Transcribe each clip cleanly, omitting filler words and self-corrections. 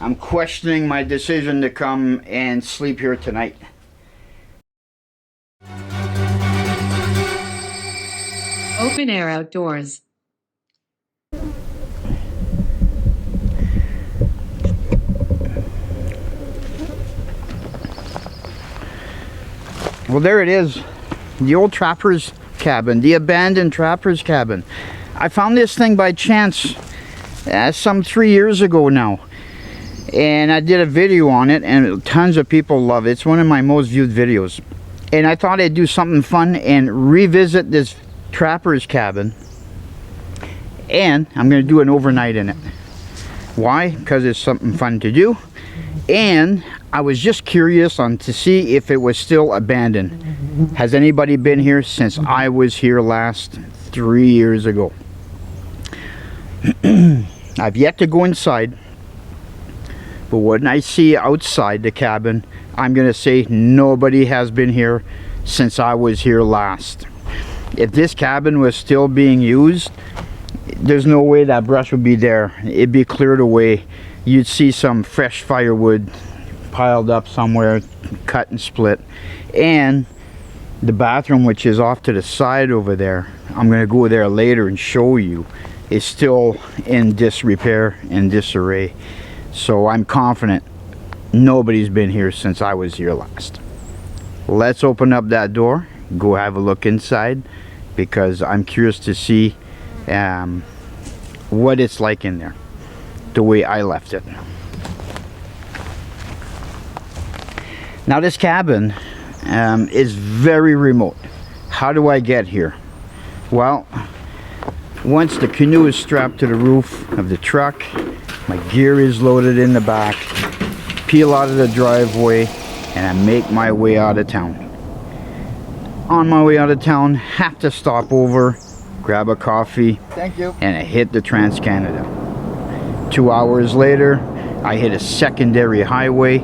I'm questioning my decision to come and sleep here tonight. Open air outdoors. Well, there it is. The old trapper's cabin. The abandoned trapper's cabin. I found this thing by chance some 3 years ago now. And I did a video on it and tons of people love it. It's one of my most viewed videos. And I thought I'd do something fun and revisit this trapper's cabin. And I'm going to do an overnight in it. Why? Because it's something fun to do. And I was just curious to see if it was still abandoned. Has anybody been here since I was here last 3 years ago? I've yet to go inside. But when I see outside the cabin, I'm going to say nobody has been here since I was here last. If this cabin was still being used, there's no way that brush would be there. It'd be cleared away. You'd see some fresh firewood piled up somewhere, cut and split. And the bathroom, which is off to the side over there, I'm going to go there later and show you, is still in disrepair and disarray. So I'm confident nobody's been here since I was here last. Let's open up that door, go have a look inside, because I'm curious to see what it's like in there, the way I left it. Now this cabin is very remote. How do I get here? Well, once the canoe is strapped to the roof of the truck, my gear is loaded in the back, peel out of the driveway, and I make my way out of town. On my way out of town, have to stop over, grab a coffee, thank you, and I hit the Trans-Canada. 2 hours later, I hit a secondary highway,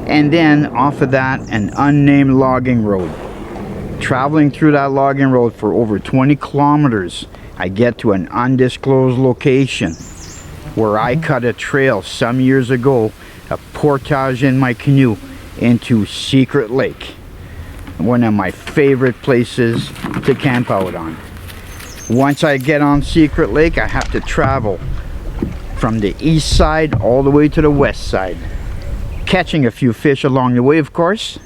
and then off of that, an unnamed logging road. Traveling through that logging road for over 20 kilometers, I get to an undisclosed location where I cut a trail some years ago, a portage in my canoe into Secret Lake, one of my favorite places to camp out on. Once I get on Secret Lake, I have to travel from the east side all the way to the west side, catching a few fish along the way, of course.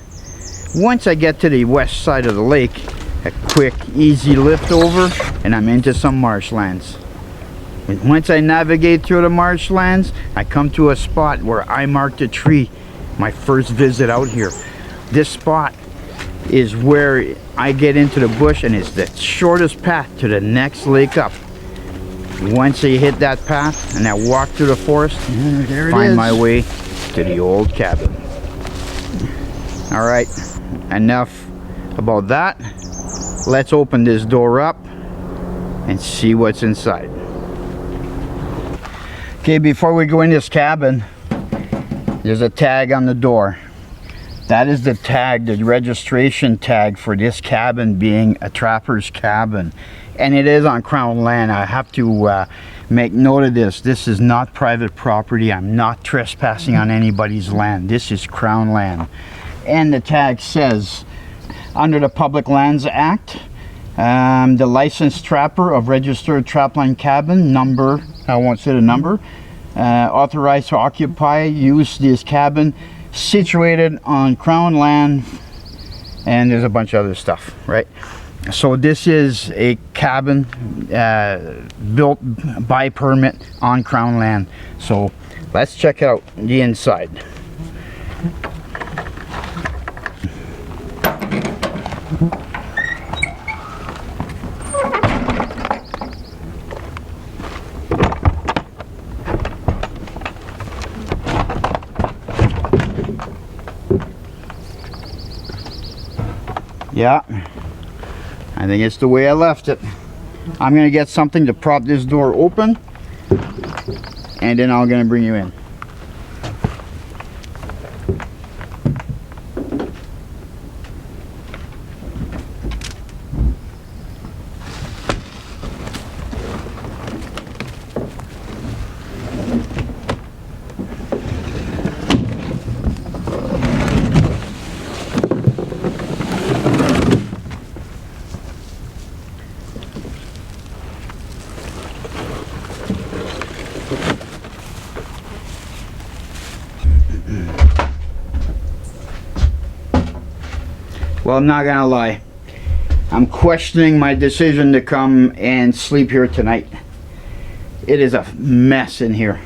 Once I get to the west side of the lake, a quick easy lift over and I'm into some marshlands. And once I navigate through the marshlands, I come to a spot where I marked a tree, my first visit out here. This spot is where I get into the bush, and it's the shortest path to the next lake up. Once I hit that path and I walk through the forest, find my way to the old cabin. Alright, enough about that. Let's open this door up and see what's inside. Okay, before we go in this cabin, there's a tag on the door. That is the tag, the registration tag for this cabin being a trapper's cabin. And it is on Crown land. I have to make note of this. This is not private property. I'm not trespassing on anybody's land. This is Crown land. And the tag says, under the Public Lands Act, the licensed trapper of registered trapline cabin number, I won't say the number, authorized to occupy, use this cabin situated on Crown land, and there's a bunch of other stuff, right? So this is a cabin built by permit on Crown land. So let's check out the inside. Yeah, I think it's the way I left it. I'm gonna get something to prop this door open, and then I'm gonna bring you in. Well, I'm not gonna lie. I'm questioning my decision to come and sleep here tonight. It is a mess in here.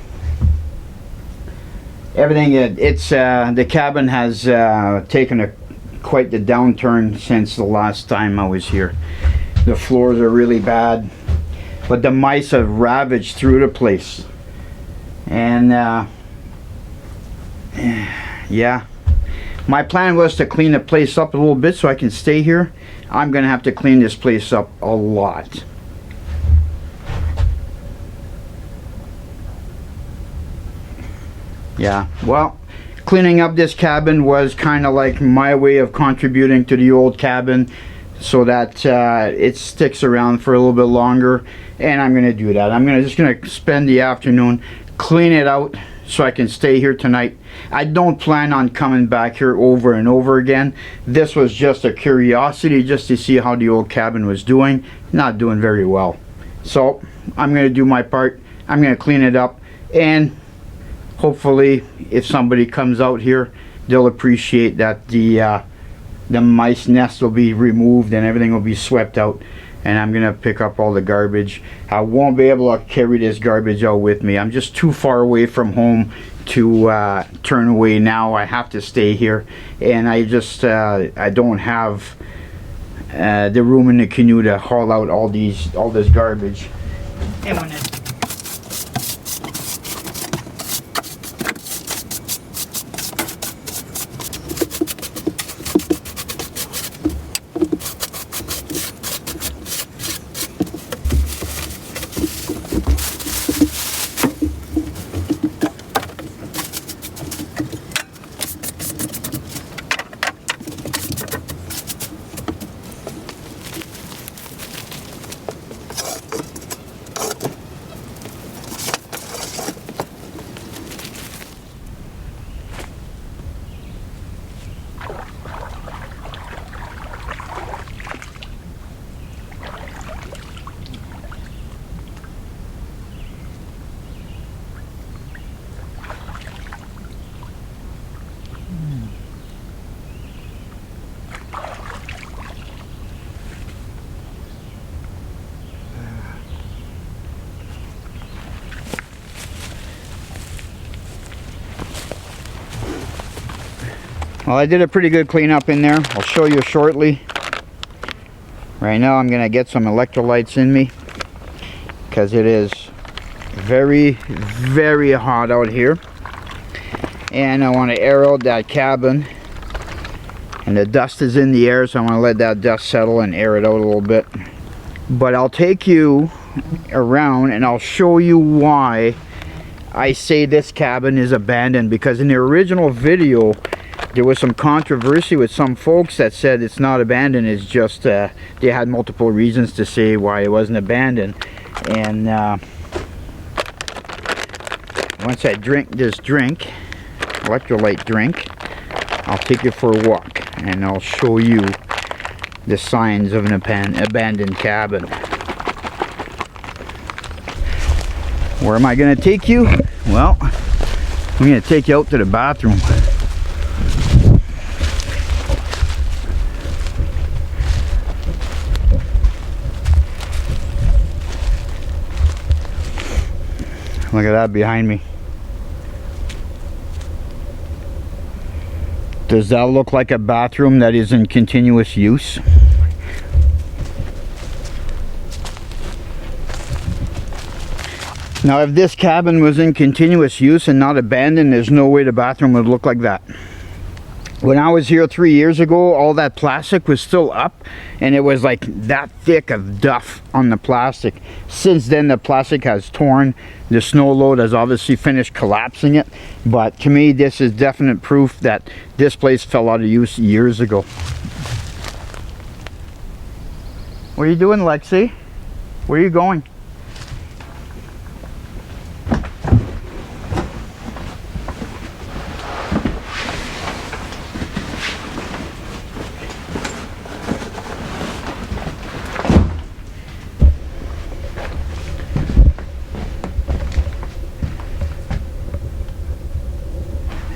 Everything, the cabin has taken quite the downturn since the last time I was here. The floors are really bad, but the mice have ravaged through the place. And yeah, my plan was to clean the place up a little bit so I can stay here. I'm gonna have to clean this place up a lot. Yeah, well, cleaning up this cabin was kind of like my way of contributing to the old cabin so that it sticks around for a little bit longer, and I'm gonna do that. I'm just gonna spend the afternoon, clean it out so I can stay here tonight. I don't plan on coming back here over and over again. This was just a curiosity, just to see how the old cabin was doing. Not doing very well. So I'm gonna do my part. I'm gonna clean it up, and hopefully if somebody comes out here, they'll appreciate that the mice nest will be removed and everything will be swept out, and I'm gonna pick up all the garbage. I won't be able to carry this garbage out with me. I'm just too far away from home to turn away now. I have to stay here, and I just I don't have the room in the canoe to haul out all this garbage. And when well, I did a pretty good cleanup in there. I'll show you shortly. Right now I'm gonna get some electrolytes in me because it is very, very hot out here, and I want to air out that cabin, and the dust is in the air, so I want to let that dust settle and air it out a little bit. But I'll take you around and I'll show you why I say this cabin is abandoned, because in the original video there was some controversy with some folks that said it's not abandoned, it's just they had multiple reasons to say why it wasn't abandoned. And once I drink this electrolyte drink, I'll take you for a walk and I'll show you the signs of an abandoned cabin. Where am I going to take you? Well, I'm going to take you out to the bathroom. Look at that behind me. Does that look like a bathroom that is in continuous use? Now, if this cabin was in continuous use and not abandoned, there's no way the bathroom would look like that. When I was here 3 years ago, all that plastic was still up, and it was like that thick of duff on the plastic. Since then, the plastic has torn. The snow load has obviously finished collapsing it, but to me, this is definite proof that this place fell out of use years ago. What are you doing, Lexi? Where are you going?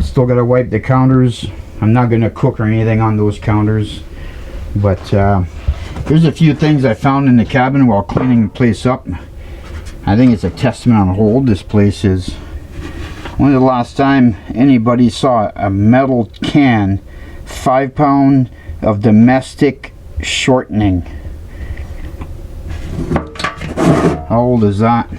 Still gotta wipe the counters. I'm not gonna cook or anything on those counters. But here's a few things I found in the cabin while cleaning the place up. I think it's a testament on how old this place is. When was the last time anybody saw a metal can, 5 pound of domestic shortening? How old is that?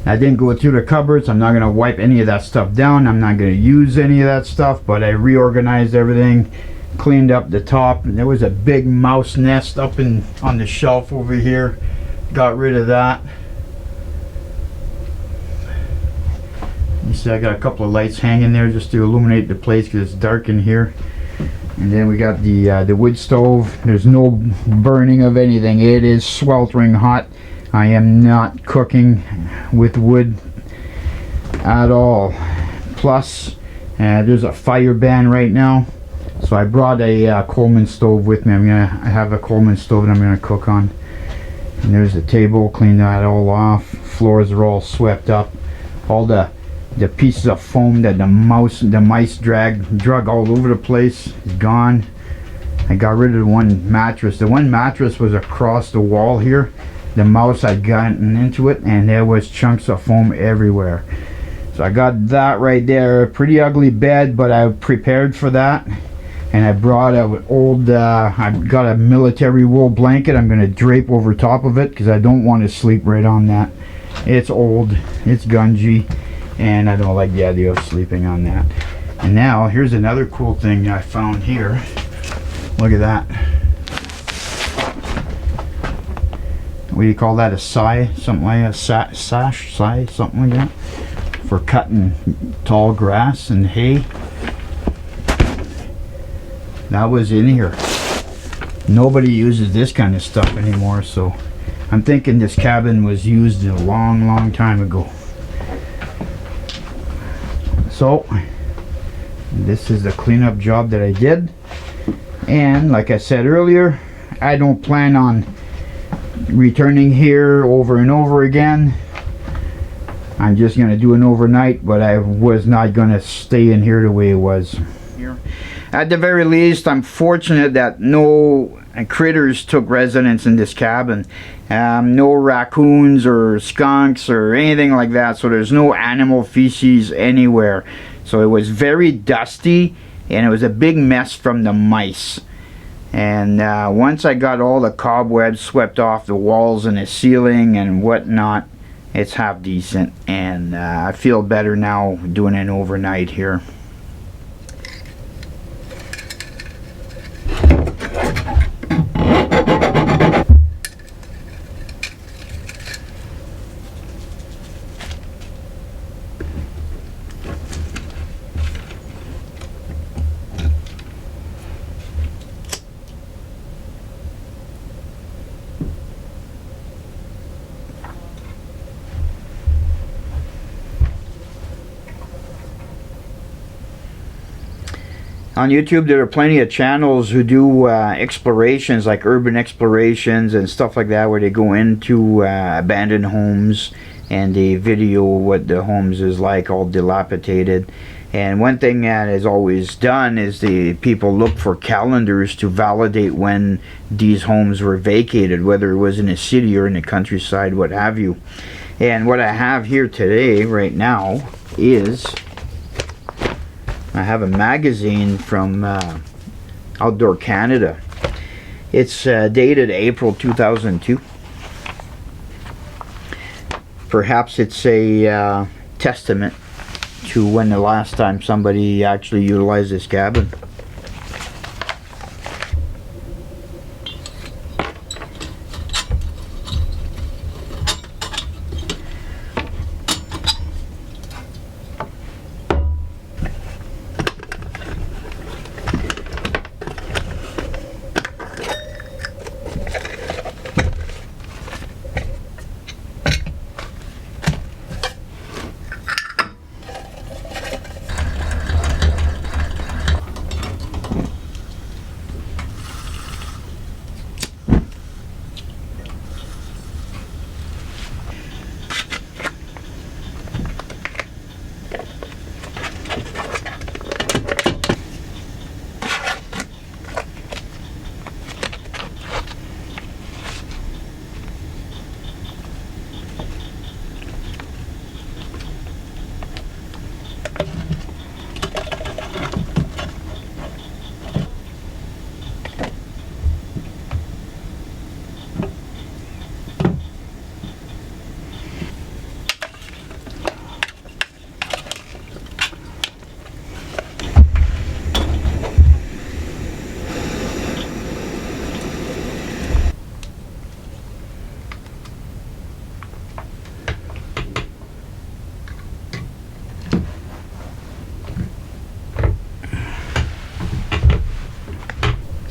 I didn't go through the cupboards. I'm not going to wipe any of that stuff down. I'm not going to use any of that stuff, but I reorganized everything, cleaned up the top. And there was a big mouse nest up on the shelf over here. Got rid of that. You see, I got a couple of lights hanging there just to illuminate the place because it's dark in here. And then we got the wood stove. There's no burning of anything. It is sweltering hot. I am not cooking with wood at all. Plus, there's a fire ban right now. So I brought a Coleman stove with me. I have a Coleman stove that I'm gonna cook on. And there's the table. Clean that all off. Floors are all swept up. All the pieces of foam that the mice drug all over the place is gone. I got rid of the one mattress. The one mattress was across the wall here. The mouse had gotten into it and there was chunks of foam everywhere. So I got that right there. Pretty ugly bed, but I prepared for that. And I brought an old, I got a military wool blanket. I'm going to drape over top of it because I don't want to sleep right on that. It's old, it's gungy, and I don't like the idea of sleeping on that. And now, here's another cool thing I found here. Look at that. What do you call that? A scythe? Something like a sash? Scythe? Something like that? For cutting tall grass and hay. That was in here. Nobody uses this kind of stuff anymore, so I'm thinking this cabin was used a long time ago. So this is the cleanup job that I did, and like I said earlier, I don't plan on returning here over and over again. I'm just going to do an overnight, but I was not going to stay in here the way it was. At the very least, I'm fortunate that no critters took residence in this cabin. No raccoons or skunks or anything like that, so there's no animal feces anywhere. So it was very dusty and it was a big mess from the mice. And once I got all the cobwebs swept off the walls and the ceiling and whatnot, it's half decent, and I feel better now doing an overnight here. On YouTube, there are plenty of channels who do explorations, like urban explorations and stuff like that, where they go into abandoned homes and they video what the homes is like, all dilapidated. And one thing that is always done is the people look for calendars to validate when these homes were vacated, whether it was in a city or in the countryside, what have you. And what I have here today, right now, is I have a magazine from Outdoor Canada. It's dated April 2002. Perhaps it's a testament to when the last time somebody actually utilized this cabin.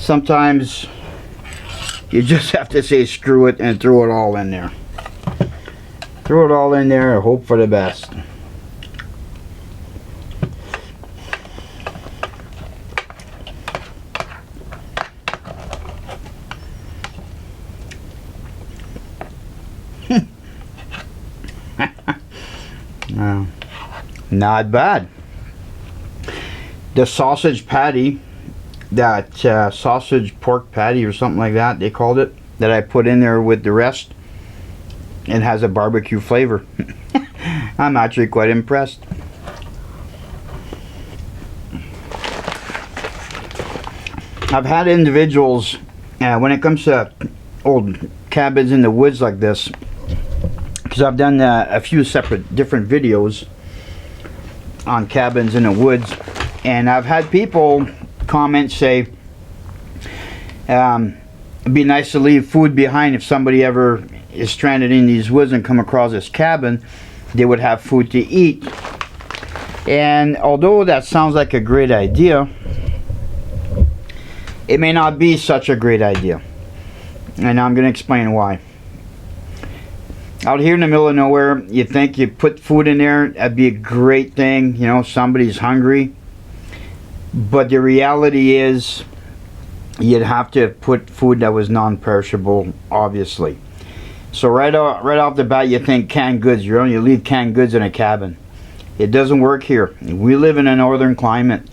sometimes you just have to say screw it and throw it all in there. Throw it all in there and hope for the best. Not bad. The sausage patty, that sausage pork patty or something like that they called it, that I put in there with the rest, it has a barbecue flavor. I'm actually quite impressed. I've had individuals, when it comes to old cabins in the woods like this, because I've done a few separate different videos on cabins in the woods, and I've had people comment, say it'd be nice to leave food behind if somebody ever is stranded in these woods and come across this cabin, they would have food to eat. And although that sounds like a great idea, it may not be such a great idea, and I'm going to explain why. Out here in the middle of nowhere, you think you put food in there, that'd be a great thing, you know, somebody's hungry. But the reality is, you'd have to put food that was non-perishable, obviously. So right off the bat, you think canned goods. You leave canned goods in a cabin. It doesn't work here. We live in a northern climate,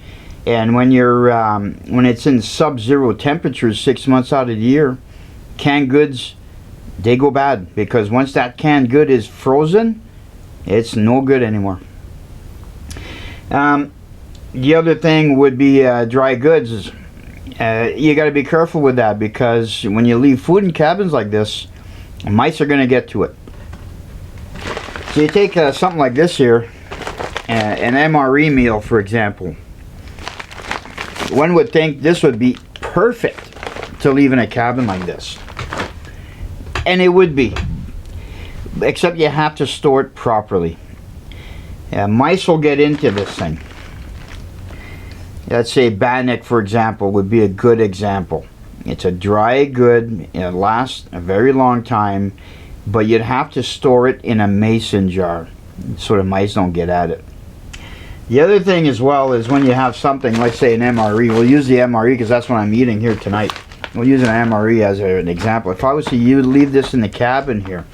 and when it's in sub-zero temperatures 6 months out of the year, canned goods, they go bad, because once that canned good is frozen, it's no good anymore. The other thing would be dry goods. You got to be careful with that, because when you leave food in cabins like this, mice are going to get to it. So you take something like this here, an MRE meal, for example. One would think this would be perfect to leave in a cabin like this. And it would be, except you have to store it properly. Mice will get into this thing. Let's say bannock, for example, would be a good example. It's a dry good, it lasts a very long time, but you'd have to store it in a mason jar so the mice don't get at it. The other thing as well is when you have something, let's say an MRE, we'll use the MRE because that's what I'm eating here tonight. We'll use an MRE as an example. If I was to leave this in the cabin here,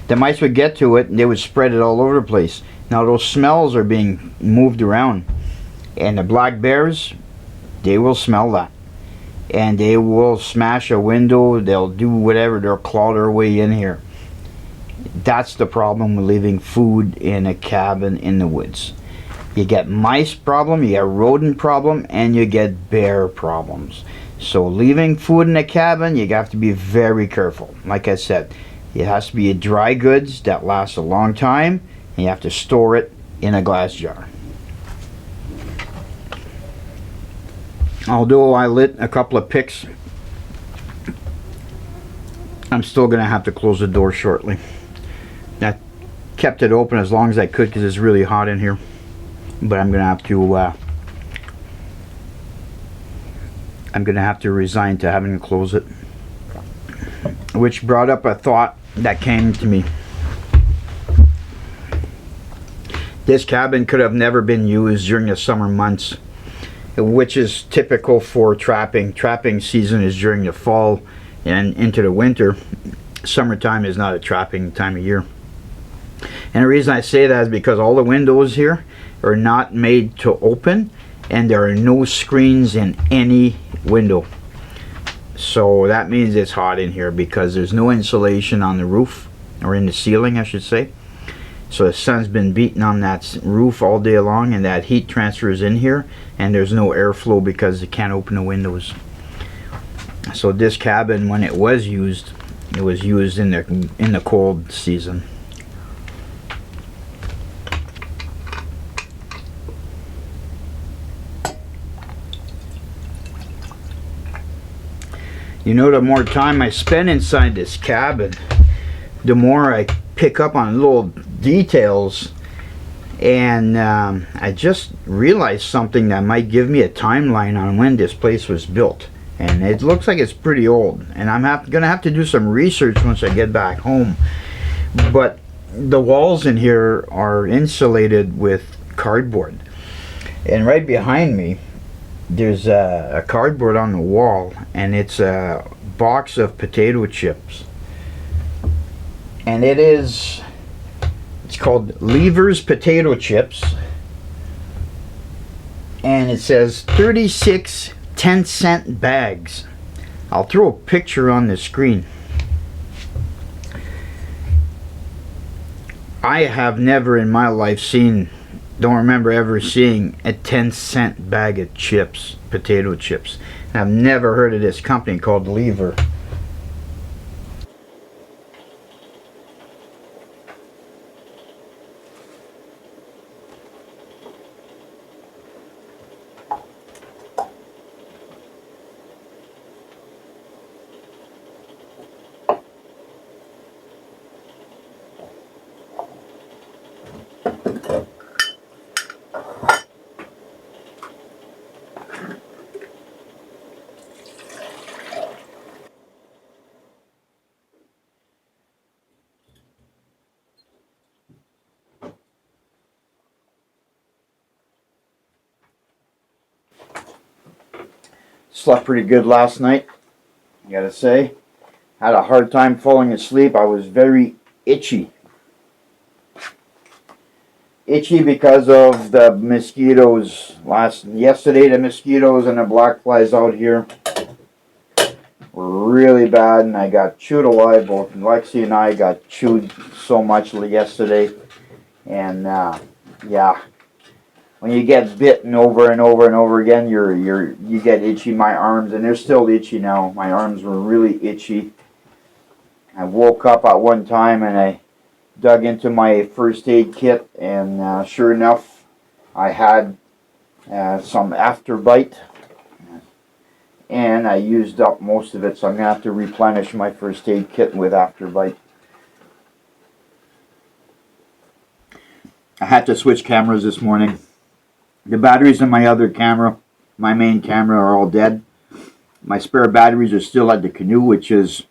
the mice would get to it and they would spread it all over the place. Now those smells are being moved around, and the black bears, they will smell that, and they will smash a window, they'll do whatever, they'll claw their way in here. That's the problem with leaving food in a cabin in the woods. You get mice problem, you get rodent problem, and you get bear problems. So leaving food in a cabin, you have to be very careful. Like I said, it has to be a dry goods that lasts a long time, and you have to store it in a glass jar. Although I lit a couple of picks, I'm still going to have to close the door shortly. I kept it open as long as I could because it's really hot in here. But I'm going to have to resign to having to close it. Which brought up a thought that came to me. This cabin could have never been used during the summer months, which is typical for trapping. Trapping season is during the fall and into the winter. Summertime is not a trapping time of year. And the reason I say that is because all the windows here are not made to open, and there are no screens in any window. So that means it's hot in here because there's no insulation on the roof, or in the ceiling I should say. So the sun's been beating on that roof all day long, and that heat transfers in here, and there's no airflow because it can't open the windows. So this cabin, when it was used in the cold season. You know, the more time I spend inside this cabin, the more I pick up on little details, and I just realized something that might give me a timeline on when this place was built. and it looks like it's pretty old, and I'm gonna have to do some research once I get back home. But the walls in here are insulated with cardboard, and right behind me there's a cardboard on the wall, and it's a box of potato chips, and it's called Lever's potato chips, and it says 36 10-cent bags. I'll throw a picture on the screen. I have never in my life don't remember ever seeing a 10-cent bag of chips, potato chips. I've never heard of this company called Lever. Slept pretty good last night, I gotta say. Had a hard time falling asleep. I was very itchy. Itchy because of the mosquitoes. Yesterday the mosquitoes and the black flies out here were really bad, and I got chewed alive. Both Lexi and I got chewed so much yesterday, and yeah. When you get bitten over and over and over again, you get itchy. My arms, and they're still itchy now. My arms were really itchy. I woke up at one time and I dug into my first aid kit, and sure enough, I had some afterbite, and I used up most of it, so I'm gonna have to replenish my first aid kit with afterbite. I had to switch cameras this morning. The batteries in my other camera, my main camera, are all dead. My spare batteries are still at the canoe, which is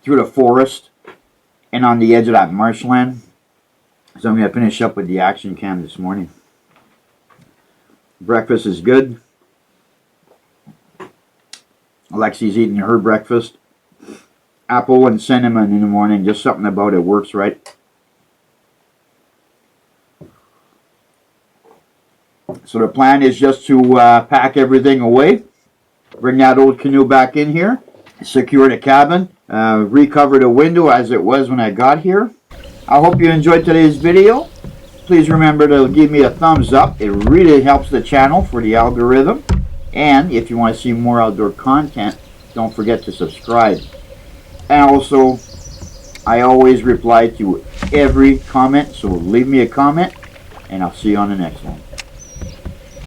through the forest and on the edge of that marshland. So I'm going to finish up with the action cam this morning. Breakfast is good. Alexi's eating her breakfast. Apple and cinnamon in the morning. Just something about it works right. So the plan is just to pack everything away, bring that old canoe back in here, secure the cabin, recover the window as it was when I got here. I hope you enjoyed today's video. Please remember to give me a thumbs up. It really helps the channel for the algorithm. And if you want to see more outdoor content, don't forget to subscribe. And also, I always reply to every comment, so leave me a comment, and I'll see you on the next one.